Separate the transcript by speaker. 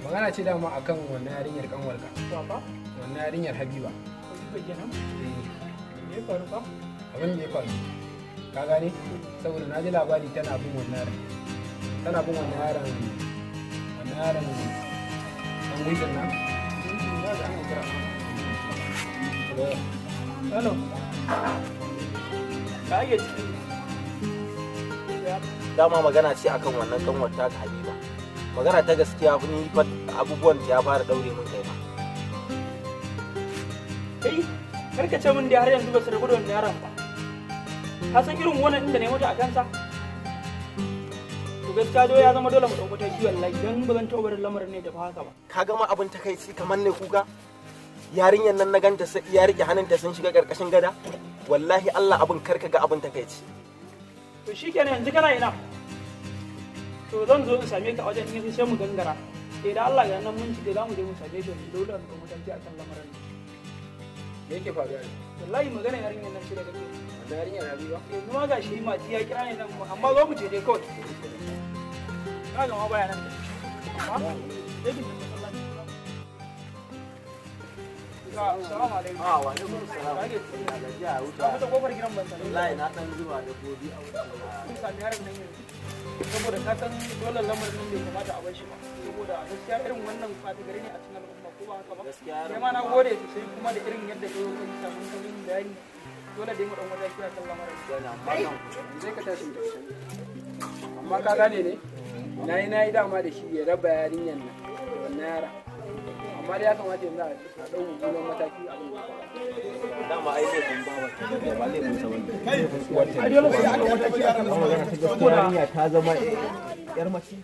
Speaker 1: magana ce dama akan wannan yarinyar kanwarka.
Speaker 2: Baba,
Speaker 1: Wannan yarinyar Habiba.
Speaker 2: Habiba kenan.
Speaker 1: Eh,
Speaker 2: Me ya faru fa?
Speaker 1: abin da ya faru. Ka gane? Saboda na ji labari tana bin wannan yaron. Tana bin wannan yaron. Wannan yaron dan gudun nan.
Speaker 2: Za ka ana kira. Hello. Ka ake ciki.
Speaker 3: Dama magana ce akan wannan kanwar ta Habiba. Magana ta gaskiya ni fa abubuwan da ya fara daure min kai ba.
Speaker 2: Kai, karka ce min da har yanzu ba su rabu da wannan yaron ba. Ka san irin wannan inda ne mata a kansa? To gaskiya do ya zama dole mu dauko ta kiwon lafiya dan ba zan taɓa barin lamarin ne da fa haka ba.
Speaker 3: Ka gama abin takaici kamar ne kuka? Yarinyar nan na ganta sai ya rike hannunta sun shiga karkashin gada. Wallahi Allah abin karka ga abin takaici.
Speaker 2: To shikenan yanzu kana ina? To zan zo in same ka a wajen in sai mu gangara. Da Allah ga nan mun ci da zamu je mu same shi dole mu dauko ta akan lamarin.
Speaker 1: Me yake faruwa ne?
Speaker 2: Wallahi magana yarinyar nan ce da kake.
Speaker 1: Wannan yarinyar Habiba?
Speaker 2: Yanzu ma gashi mati ya kira ne nan amma zo mu je dai kawai. Ka ga ma bayanan da. Amma dai kin masallaci ba. Assalamu alaikum.
Speaker 3: Wa alaikum salam.
Speaker 2: Kage
Speaker 3: Gajiya a wuta.
Speaker 2: ka fita kofar gidan ban sani.
Speaker 3: Wallahi na san zuwa da gobi a wuta.
Speaker 2: Kun sami yaron nan yanzu. Saboda ka san dole lamarin nan bai kamata a bar shi ba. Saboda gaskiya irin wannan fata gari ne a cikin al'umma ko ba haka ba.
Speaker 3: Gaskiya
Speaker 2: Sai ma na gode sosai kuma da irin yadda kai kai samun kamin bayani. Dole dai mu dan wata kira kan lamarin.
Speaker 1: Zai ka tashi da shi. Amma ka gane ne? Nayi dama da shi ya raba yarinyar nan. Wannan yara. Amma dai ya kamata yanzu a ɗau mummunan mataki a abin da ya
Speaker 3: dama ai zai kun bawa ta ba zai musa wanda.
Speaker 2: Ai dole sai aka wata kira kan lamarin.
Speaker 3: Gaskiya ta zama yar mace.